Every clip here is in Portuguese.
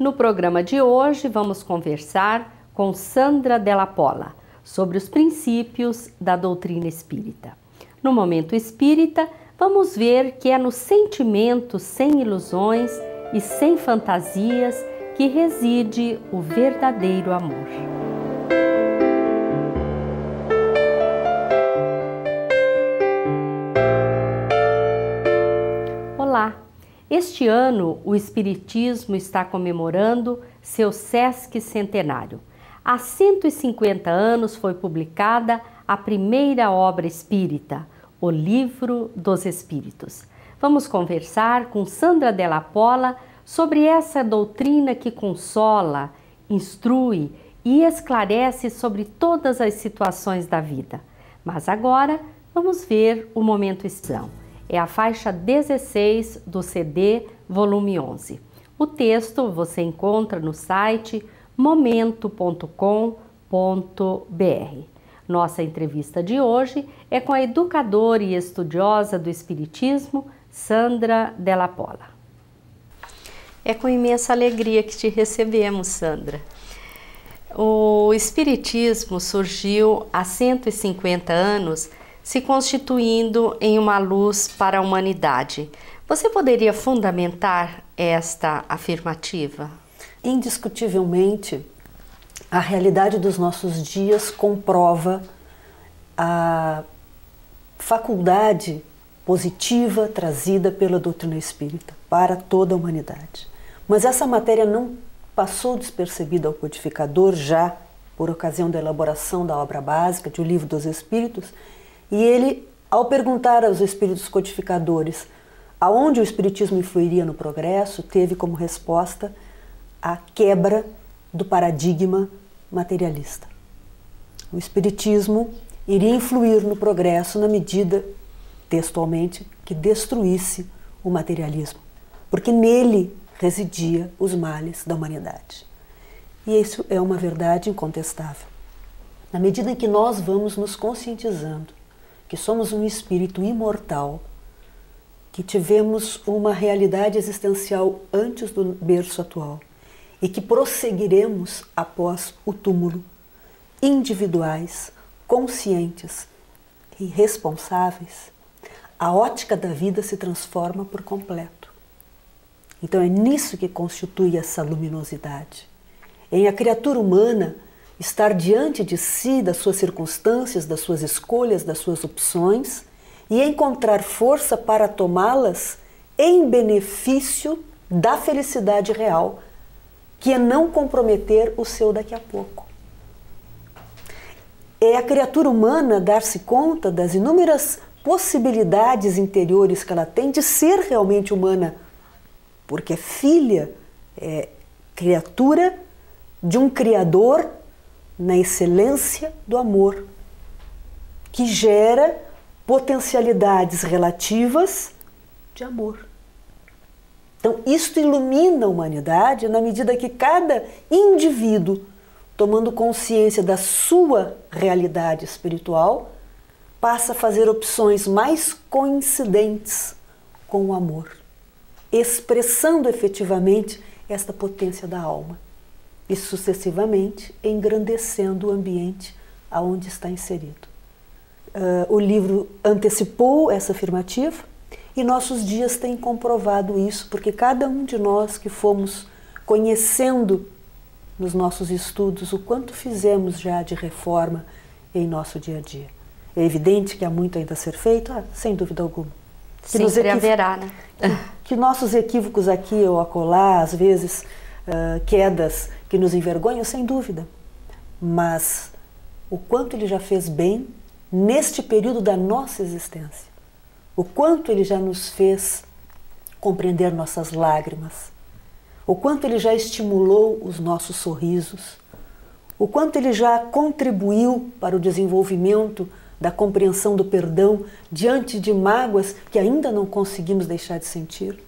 No programa de hoje vamos conversar com Sandra Della Polla sobre os princípios da doutrina espírita. No Momento Espírita, vamos ver que é no sentimento sem ilusões e sem fantasias que reside o verdadeiro amor. Olá! Este ano o Espiritismo está comemorando seu Sesc Centenário. Há 150 anos foi publicada a primeira obra espírita, O Livro dos Espíritos. Vamos conversar com Sandra Della Polla sobre essa doutrina que consola, instrui e esclarece sobre todas as situações da vida. Mas agora vamos ver o Momento Espírita. É a faixa 16 do CD, volume 11. O texto você encontra no site momento.com.br. Nossa entrevista de hoje é com a educadora e estudiosa do Espiritismo, Sandra Della Polla. É com imensa alegria que te recebemos, Sandra. O Espiritismo surgiu há 150 anos, se constituindo em uma luz para a humanidade. Você poderia fundamentar esta afirmativa? Indiscutivelmente, a realidade dos nossos dias comprova a faculdade positiva trazida pela doutrina espírita para toda a humanidade. Mas essa matéria não passou despercebida ao codificador já por ocasião da elaboração da obra básica de O Livro dos Espíritos. E ele, ao perguntar aos espíritos codificadores aonde o espiritismo influiria no progresso, teve como resposta a quebra do paradigma materialista. O espiritismo iria influir no progresso na medida, textualmente, que destruísse o materialismo, porque nele residia os males da humanidade. E isso é uma verdade incontestável. Na medida em que nós vamos nos conscientizando que somos um espírito imortal, que tivemos uma realidade existencial antes do berço atual e que prosseguiremos após o túmulo, individuais, conscientes e responsáveis, a ótica da vida se transforma por completo. Então é nisso que constitui essa luminosidade. Em a criatura humana estar diante de si, das suas circunstâncias, das suas escolhas, das suas opções e encontrar força para tomá-las em benefício da felicidade real, que é não comprometer o seu daqui a pouco. É a criatura humana dar-se conta das inúmeras possibilidades interiores que ela tem de ser realmente humana, porque é filha, é criatura de um Criador na excelência do amor, que gera potencialidades relativas de amor. Então, isto ilumina a humanidade na medida que cada indivíduo, tomando consciência da sua realidade espiritual, passa a fazer opções mais coincidentes com o amor, expressando efetivamente esta potência da alma e sucessivamente engrandecendo o ambiente aonde está inserido. O livro antecipou essa afirmativa e nossos dias têm comprovado isso, porque cada um de nós que fomos conhecendo nos nossos estudos o quanto fizemos já de reforma em nosso dia a dia. É evidente que há muito ainda a ser feito, sem dúvida alguma. Sempre haverá, né? Que nossos equívocos aqui ou acolá, às vezes quedas que nos envergonham, sem dúvida. Mas o quanto ele já fez bem neste período da nossa existência. O quanto ele já nos fez compreender nossas lágrimas. O quanto ele já estimulou os nossos sorrisos. O quanto ele já contribuiu para o desenvolvimento da compreensão do perdão diante de mágoas que ainda não conseguimos deixar de sentir.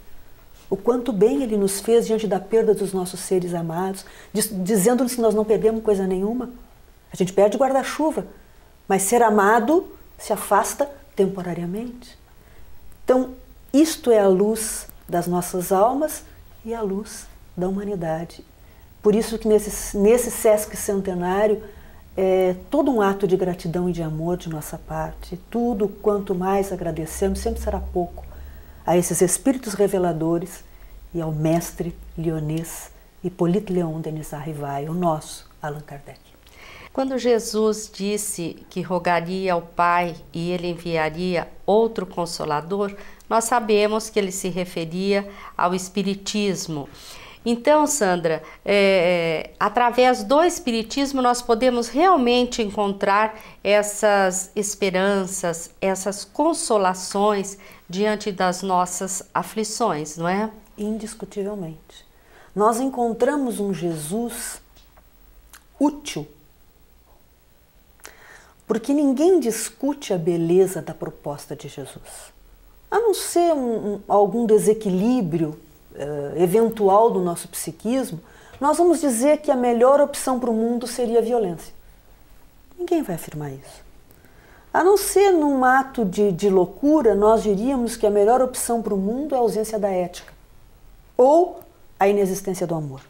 O quanto bem ele nos fez diante da perda dos nossos seres amados, dizendo-nos que nós não perdemos coisa nenhuma. A gente perde guarda-chuva, mas ser amado se afasta temporariamente. Então, isto é a luz das nossas almas e a luz da humanidade. Por isso que nesse Sesc Centenário é todo um ato de gratidão e de amor de nossa parte. Tudo quanto mais agradecemos sempre será pouco a esses espíritos reveladores e ao mestre lyonês Hippolyte Léon Denis Arrivai, o nosso Allan Kardec. Quando Jesus disse que rogaria ao Pai e ele enviaria outro Consolador, nós sabemos que ele se referia ao Espiritismo. Então, Sandra, através do Espiritismo nós podemos realmente encontrar essas esperanças, essas consolações diante das nossas aflições, não é? Indiscutivelmente. Nós encontramos um Jesus útil, porque ninguém discute a beleza da proposta de Jesus. A não ser algum desequilíbrio eventual do nosso psiquismo, nós vamos dizer que a melhor opção para o mundo seria a violência. Ninguém vai afirmar isso. A não ser num ato de loucura, nós diríamos que a melhor opção para o mundo é a ausência da ética ou a inexistência do amor.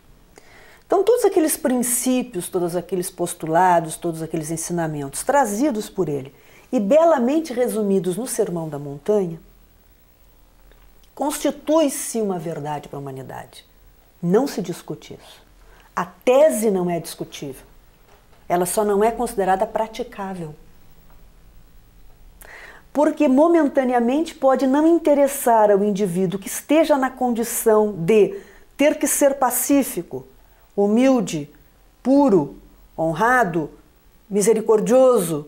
Então, todos aqueles princípios, todos aqueles postulados, todos aqueles ensinamentos trazidos por ele e belamente resumidos no Sermão da Montanha, constitui-se uma verdade para a humanidade. Não se discute isso. A tese não é discutível. Ela só não é considerada praticável. Porque momentaneamente pode não interessar ao indivíduo que esteja na condição de ter que ser pacífico, humilde, puro, honrado, misericordioso.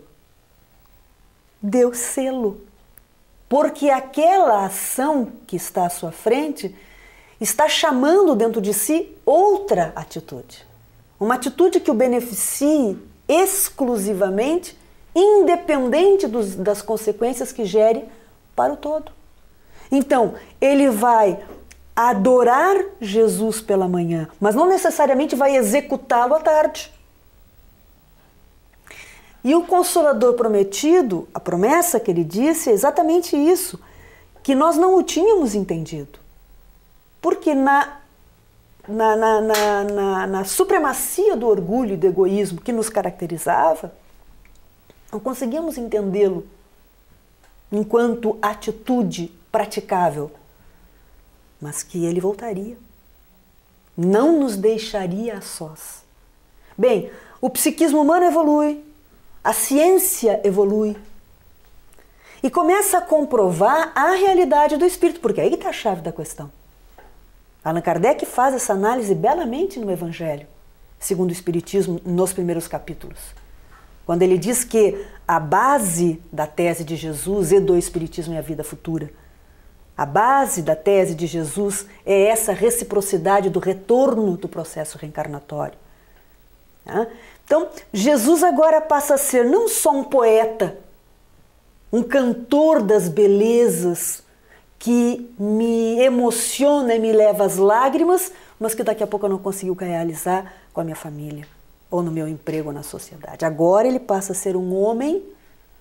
Deus sê-lo. Porque aquela ação que está à sua frente está chamando dentro de si outra atitude. Uma atitude que o beneficie exclusivamente, independente das consequências que gere para o todo. Então, ele vai adorar Jesus pela manhã, mas não necessariamente vai executá-lo à tarde. E o Consolador prometido, a promessa que ele disse é exatamente isso, que nós não o tínhamos entendido. Porque na supremacia do orgulho e do egoísmo que nos caracterizava, não conseguíamos entendê-lo enquanto atitude praticável, mas que ele voltaria, não nos deixaria a sós. Bem, o psiquismo humano evolui, a ciência evolui e começa a comprovar a realidade do espírito, porque aí está a chave da questão. Allan Kardec faz essa análise belamente no Evangelho, segundo o Espiritismo, nos primeiros capítulos, quando ele diz que a base da tese de Jesus e do Espiritismo é a vida futura. A base da tese de Jesus é essa reciprocidade do retorno do processo reencarnatório. Então, Jesus agora passa a ser não só um poeta, um cantor das belezas que me emociona e me leva às lágrimas, mas que daqui a pouco eu não consigo realizar com a minha família, ou no meu emprego ou na sociedade. Agora ele passa a ser um homem,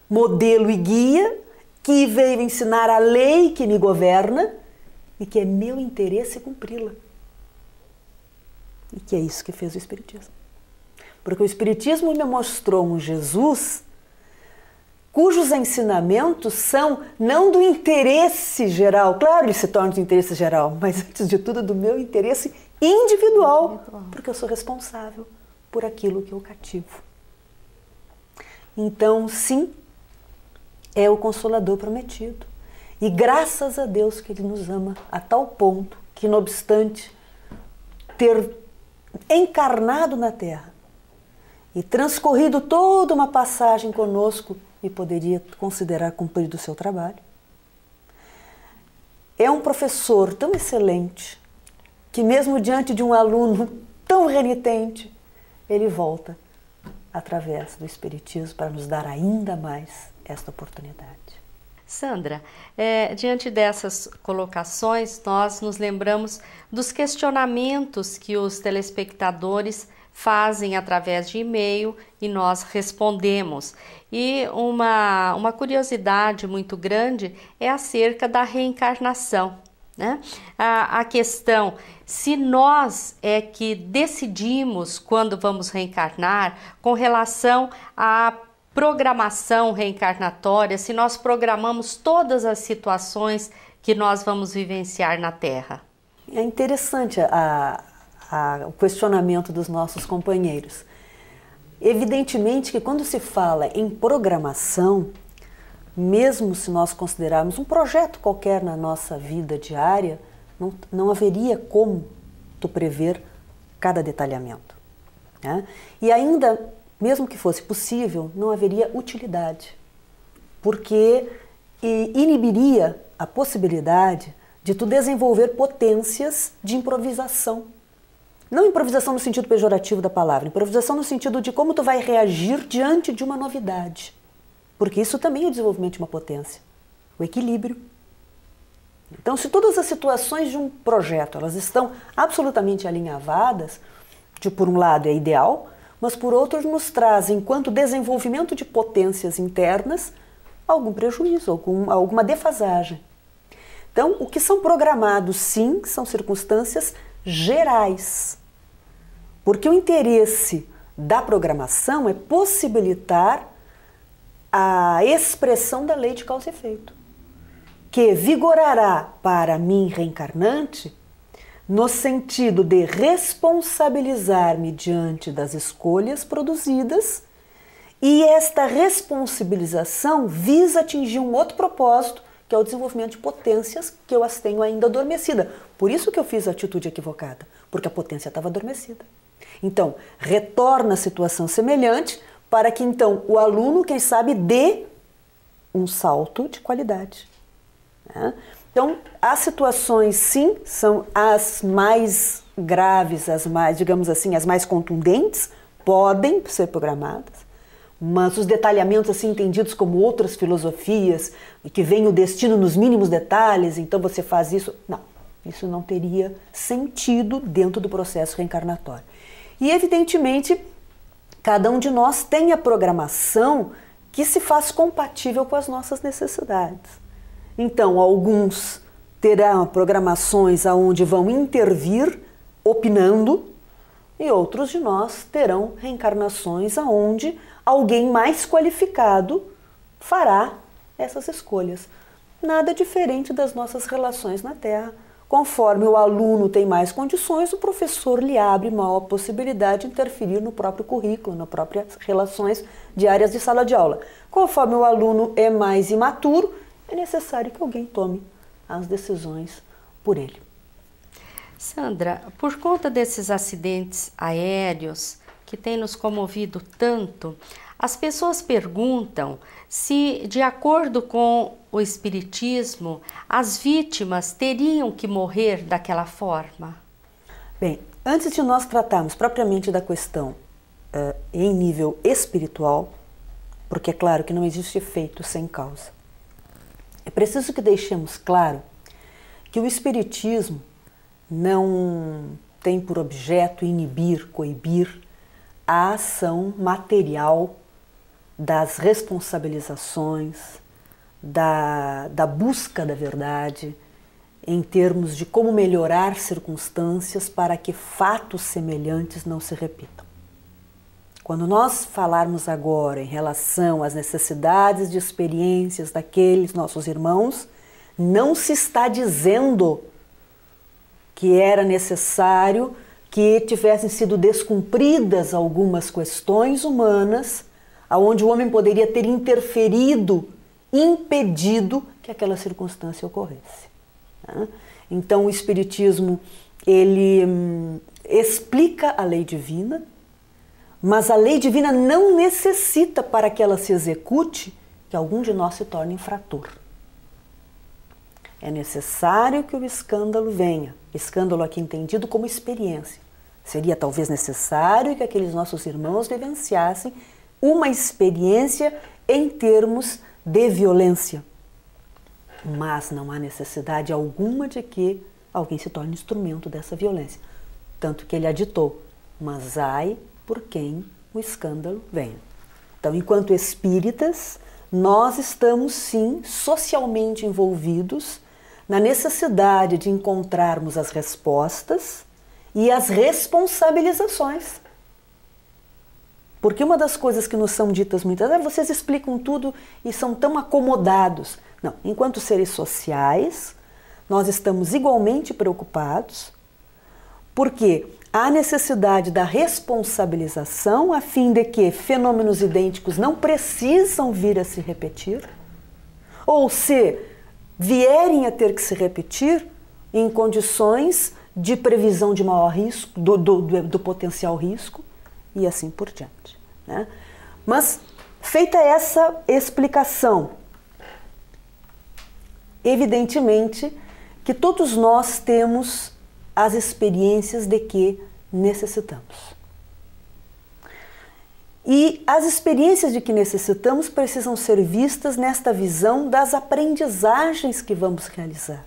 modelo e guia, que veio ensinar a lei que me governa e que é meu interesse cumpri-la. E que é isso que fez o Espiritismo. Porque o Espiritismo me mostrou um Jesus cujos ensinamentos são não do interesse geral, claro, ele se torna do interesse geral, mas antes de tudo do meu interesse individual, porque eu sou responsável por aquilo que eu cativo. Então, sim, é o Consolador prometido. E graças a Deus que ele nos ama a tal ponto que, não obstante ter encarnado na Terra e transcorrido toda uma passagem conosco e poderia considerar cumprido o seu trabalho, é um professor tão excelente que mesmo diante de um aluno tão renitente, ele volta através do Espiritismo para nos dar ainda mais esta oportunidade. Sandra, diante dessas colocações, nós nos lembramos dos questionamentos que os telespectadores fazem através de e-mail e nós respondemos. E uma curiosidade muito grande é acerca da reencarnação. né? A questão, se nós é que decidimos quando vamos reencarnar com relação à programação reencarnatória, se nós programamos todas as situações que nós vamos vivenciar na Terra. É interessante o questionamento dos nossos companheiros. Evidentemente que quando se fala em programação, mesmo se nós considerarmos um projeto qualquer na nossa vida diária, não haveria como tu prever cada detalhamento, né? E ainda, mesmo que fosse possível, não haveria utilidade, porque inibiria a possibilidade de tu desenvolver potências de improvisação. Não improvisação no sentido pejorativo da palavra, improvisação no sentido de como tu vai reagir diante de uma novidade. Porque isso também é o desenvolvimento de uma potência, o equilíbrio. Então, se todas as situações de um projeto elas estão absolutamente alinhavadas, por um lado é ideal, mas por outro nos traz, enquanto desenvolvimento de potências internas, algum prejuízo, alguma defasagem. Então, o que são programados, sim, são circunstâncias gerais. Porque o interesse da programação é possibilitar a expressão da lei de causa e efeito, que vigorará para mim reencarnante no sentido de responsabilizar-me diante das escolhas produzidas, e esta responsabilização visa atingir um outro propósito, que é o desenvolvimento de potências que eu as tenho ainda adormecida. Por isso que eu fiz a atitude equivocada, porque a potência estava adormecida. Então, retorna a situação semelhante, para que então o aluno, quem sabe, dê um salto de qualidade, né? Então, as situações, sim, são as mais graves, as mais, digamos assim, as mais contundentes, podem ser programadas, mas os detalhamentos assim entendidos como outras filosofias, que vem o destino nos mínimos detalhes, então você faz isso, não, isso não teria sentido dentro do processo reencarnatório. E evidentemente, cada um de nós tem a programação que se faz compatível com as nossas necessidades. Então, alguns terão programações onde vão intervir opinando, e outros de nós terão reencarnações onde alguém mais qualificado fará essas escolhas. Nada diferente das nossas relações na Terra. Conforme o aluno tem mais condições, o professor lhe abre maior possibilidade de interferir no próprio currículo, nas próprias relações diárias de sala de aula. Conforme o aluno é mais imaturo, é necessário que alguém tome as decisões por ele. Sandra, por conta desses acidentes aéreos que têm nos comovido tanto, as pessoas perguntam se, de acordo com o Espiritismo, as vítimas teriam que morrer daquela forma. Bem, antes de nós tratarmos propriamente da questão em nível espiritual, porque é claro que não existe efeito sem causa, é preciso que deixemos claro que o Espiritismo não tem por objeto inibir, coibir a ação material das responsabilizações, da busca da verdade, em termos de como melhorar circunstâncias para que fatos semelhantes não se repitam. Quando nós falarmos agora em relação às necessidades de experiências daqueles nossos irmãos, não se está dizendo que era necessário que tivessem sido descumpridas algumas questões humanas, onde o homem poderia ter interferido, impedido que aquela circunstância ocorresse. Então o Espiritismo, ele explica a lei divina, mas a lei divina não necessita, para que ela se execute, que algum de nós se torne infrator. É necessário que o escândalo venha, escândalo aqui entendido como experiência. Seria talvez necessário que aqueles nossos irmãos vivenciassem uma experiência em termos de violência. Mas não há necessidade alguma de que alguém se torne instrumento dessa violência. Tanto que ele aditou, mas ai por quem o escândalo venha. Então, enquanto espíritas, nós estamos sim socialmente envolvidos na necessidade de encontrarmos as respostas e as responsabilizações. Porque uma das coisas que nos são ditas muitas vezes, vocês explicam tudo e são tão acomodados. Não, enquanto seres sociais, nós estamos igualmente preocupados, porque há necessidade da responsabilização a fim de que fenômenos idênticos não precisam vir a se repetir, ou se vierem a ter que se repetir em condições de previsão de maior risco, do potencial risco, e assim por diante, né? Mas, feita essa explicação, evidentemente que todos nós temos as experiências de que necessitamos. E as experiências de que necessitamos precisam ser vistas nesta visão das aprendizagens que vamos realizar.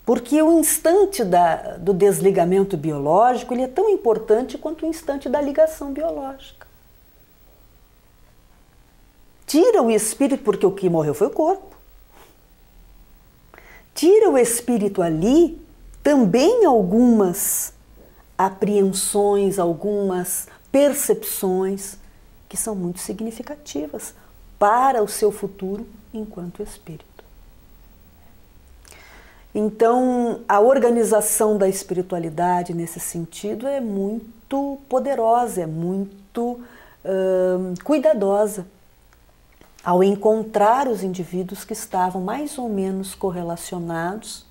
Porque o instante do desligamento biológico ele é tão importante quanto o instante da ligação biológica. Tira o espírito, porque o que morreu foi o corpo. Tira o espírito ali, também algumas apreensões, algumas percepções que são muito significativas para o seu futuro enquanto espírito. Então, a organização da espiritualidade nesse sentido é muito poderosa, é muito cuidadosa ao encontrar os indivíduos que estavam mais ou menos correlacionados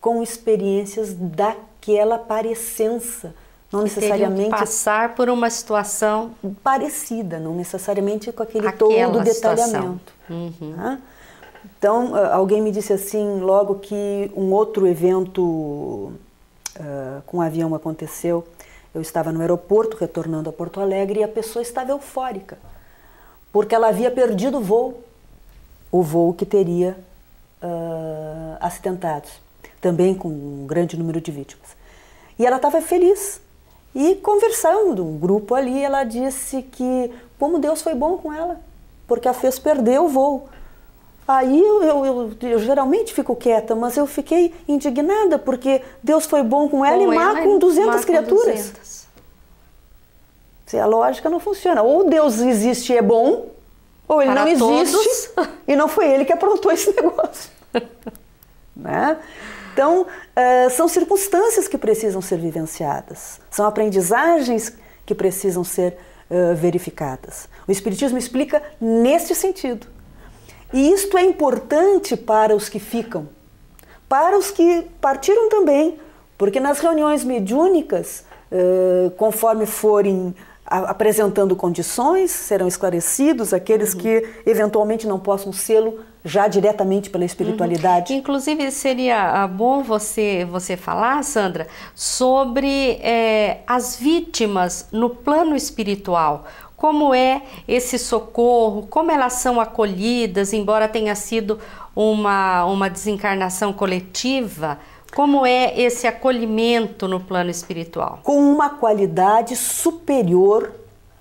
com experiências daquela parecença, não necessariamente passar por uma situação parecida, não necessariamente com aquele todo detalhamento. Tá? Então, alguém me disse assim, logo que um outro evento com um avião aconteceu, eu estava no aeroporto, retornando a Porto Alegre, e a pessoa estava eufórica, porque ela havia perdido o voo que teria acidentados, também com um grande número de vítimas. E ela estava feliz. E conversando, um grupo ali, ela disse que como Deus foi bom com ela, porque a fez perder o voo. Aí eu geralmente fico quieta, mas eu fiquei indignada, porque Deus foi bom com ela e má com 200 criaturas. 200. A lógica não funciona. Ou Deus existe e é bom, ou ele não existe e não foi ele que aprontou esse negócio. Né? Então, são circunstâncias que precisam ser vivenciadas, são aprendizagens que precisam ser verificadas. O Espiritismo explica neste sentido. E isto é importante para os que ficam, para os que partiram também, porque nas reuniões mediúnicas, conforme forem apresentando condições, serão esclarecidos aqueles que eventualmente não possam sê-lo já diretamente pela espiritualidade. Inclusive seria bom você falar, Sandra, sobre as vítimas no plano espiritual. Como é esse socorro, como elas são acolhidas, embora tenha sido uma desencarnação coletiva, como é esse acolhimento no plano espiritual? Com uma qualidade superior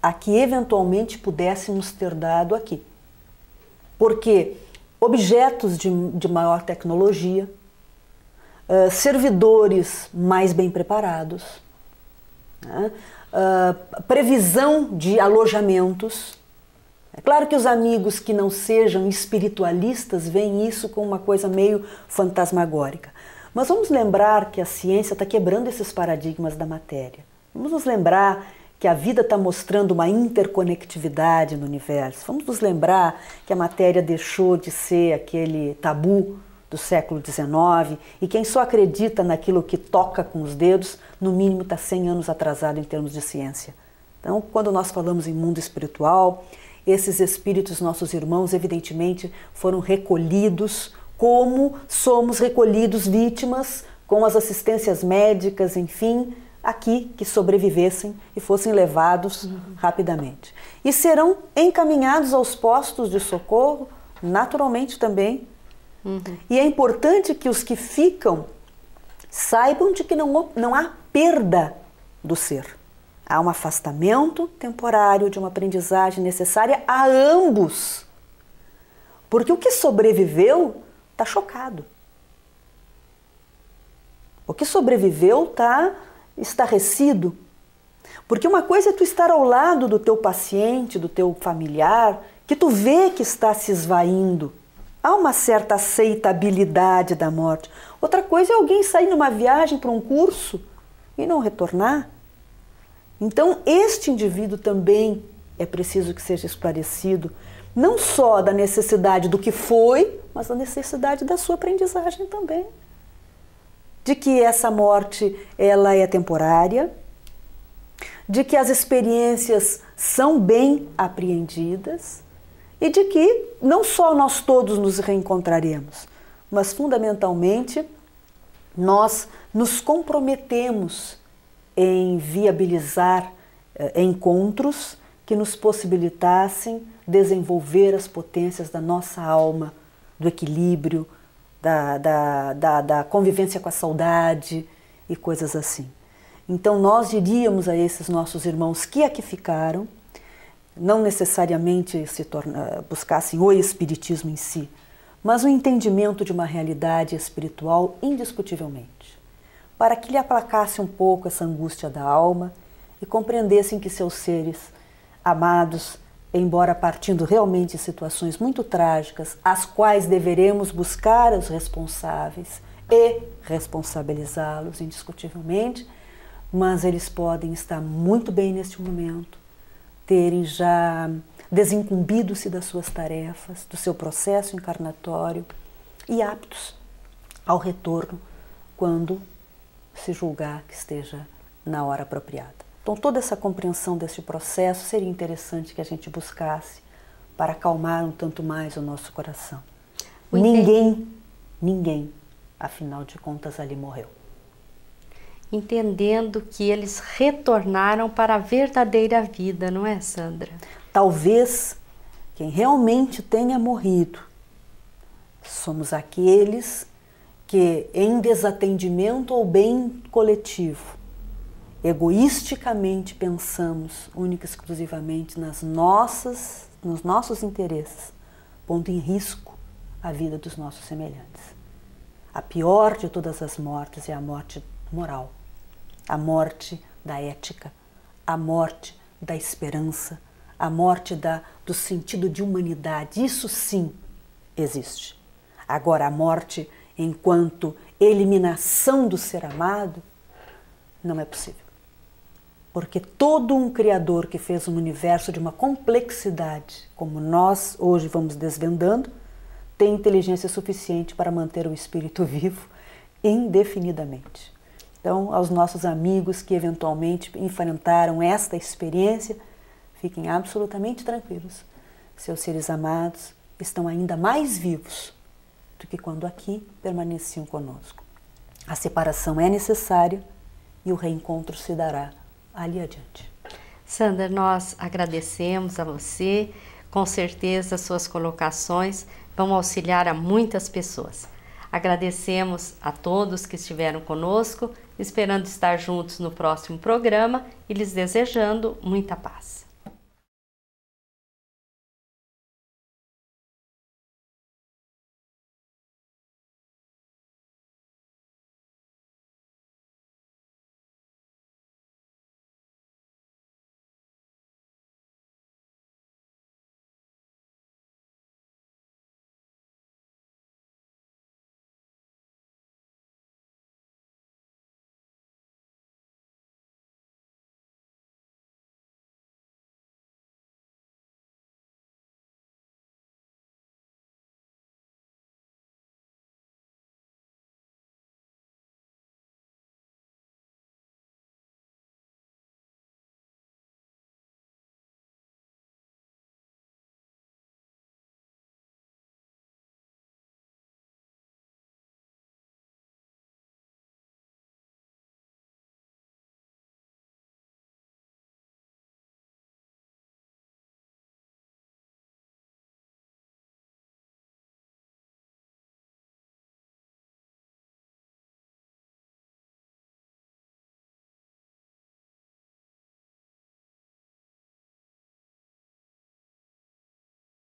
a que eventualmente pudéssemos ter dado aqui. Porque objetos de maior tecnologia, servidores mais bem preparados, né? Previsão de alojamentos. É claro que os amigos que não sejam espiritualistas veem isso como uma coisa meio fantasmagórica. Mas vamos lembrar que a ciência está quebrando esses paradigmas da matéria. Vamos nos lembrar que a vida está mostrando uma interconectividade no universo. Vamos nos lembrar que a matéria deixou de ser aquele tabu do século XIX e quem só acredita naquilo que toca com os dedos, no mínimo está 100 anos atrasado em termos de ciência. Então, quando nós falamos em mundo espiritual, esses espíritos, nossos irmãos, evidentemente foram recolhidos como somos recolhidos vítimas com as assistências médicas, enfim, aqui que sobrevivessem e fossem levados rapidamente. E serão encaminhados aos postos de socorro, naturalmente também. E é importante que os que ficam saibam de que não há perda do ser. Há um afastamento temporário de uma aprendizagem necessária a ambos. Porque o que sobreviveu está chocado. O que sobreviveu está estarrecido. Porque uma coisa é tu estar ao lado do teu paciente, do teu familiar, que tu vê que está se esvaindo. Há uma certa aceitabilidade da morte. Outra coisa é alguém sair numa viagem para um curso e não retornar. Então, este indivíduo também é preciso que seja esclarecido, não só da necessidade do que foi, mas da necessidade da sua aprendizagem também. De que essa morte, ela é temporária, de que as experiências são bem apreendidas e de que não só nós todos nos reencontraremos, mas fundamentalmente nós nos comprometemos em viabilizar encontros que nos possibilitassem desenvolver as potências da nossa alma, do equilíbrio, da convivência com a saudade e coisas assim. Então nós diríamos a esses nossos irmãos que aqui ficaram, não necessariamente buscassem o espiritismo em si, mas o entendimento de uma realidade espiritual indiscutivelmente, para que lhe aplacasse um pouco essa angústia da alma e compreendessem que seus seres amados, embora partindo realmente de situações muito trágicas, as quais deveremos buscar os responsáveis e responsabilizá-los indiscutivelmente, mas eles podem estar muito bem neste momento, terem já desincumbido-se das suas tarefas, do seu processo encarnatório e aptos ao retorno quando se julgar que esteja na hora apropriada. Então, toda essa compreensão deste processo seria interessante que a gente buscasse para acalmar um tanto mais o nosso coração. Ninguém, afinal de contas, ali morreu. Entendendo que eles retornaram para a verdadeira vida, não é, Sandra? Talvez quem realmente tenha morrido somos aqueles que, em desatendimento ao bem coletivo, egoisticamente pensamos única e exclusivamente nos nossos interesses, pondo em risco a vida dos nossos semelhantes. A pior de todas as mortes é a morte moral, a morte da ética, a morte da esperança, a morte do sentido de humanidade. Isso sim existe. Agora, a morte enquanto eliminação do ser amado não é possível. Porque todo um Criador que fez um universo de uma complexidade, como nós hoje vamos desvendando, tem inteligência suficiente para manter o espírito vivo indefinidamente. Então, aos nossos amigos que eventualmente enfrentaram esta experiência, fiquem absolutamente tranquilos. Seus seres amados estão ainda mais vivos do que quando aqui permaneciam conosco. A separação é necessária e o reencontro se dará ali adiante. Sandra, nós agradecemos a você. Com certeza, suas colocações vão auxiliar a muitas pessoas. Agradecemos a todos que estiveram conosco, esperando estar juntos no próximo programa e lhes desejando muita paz.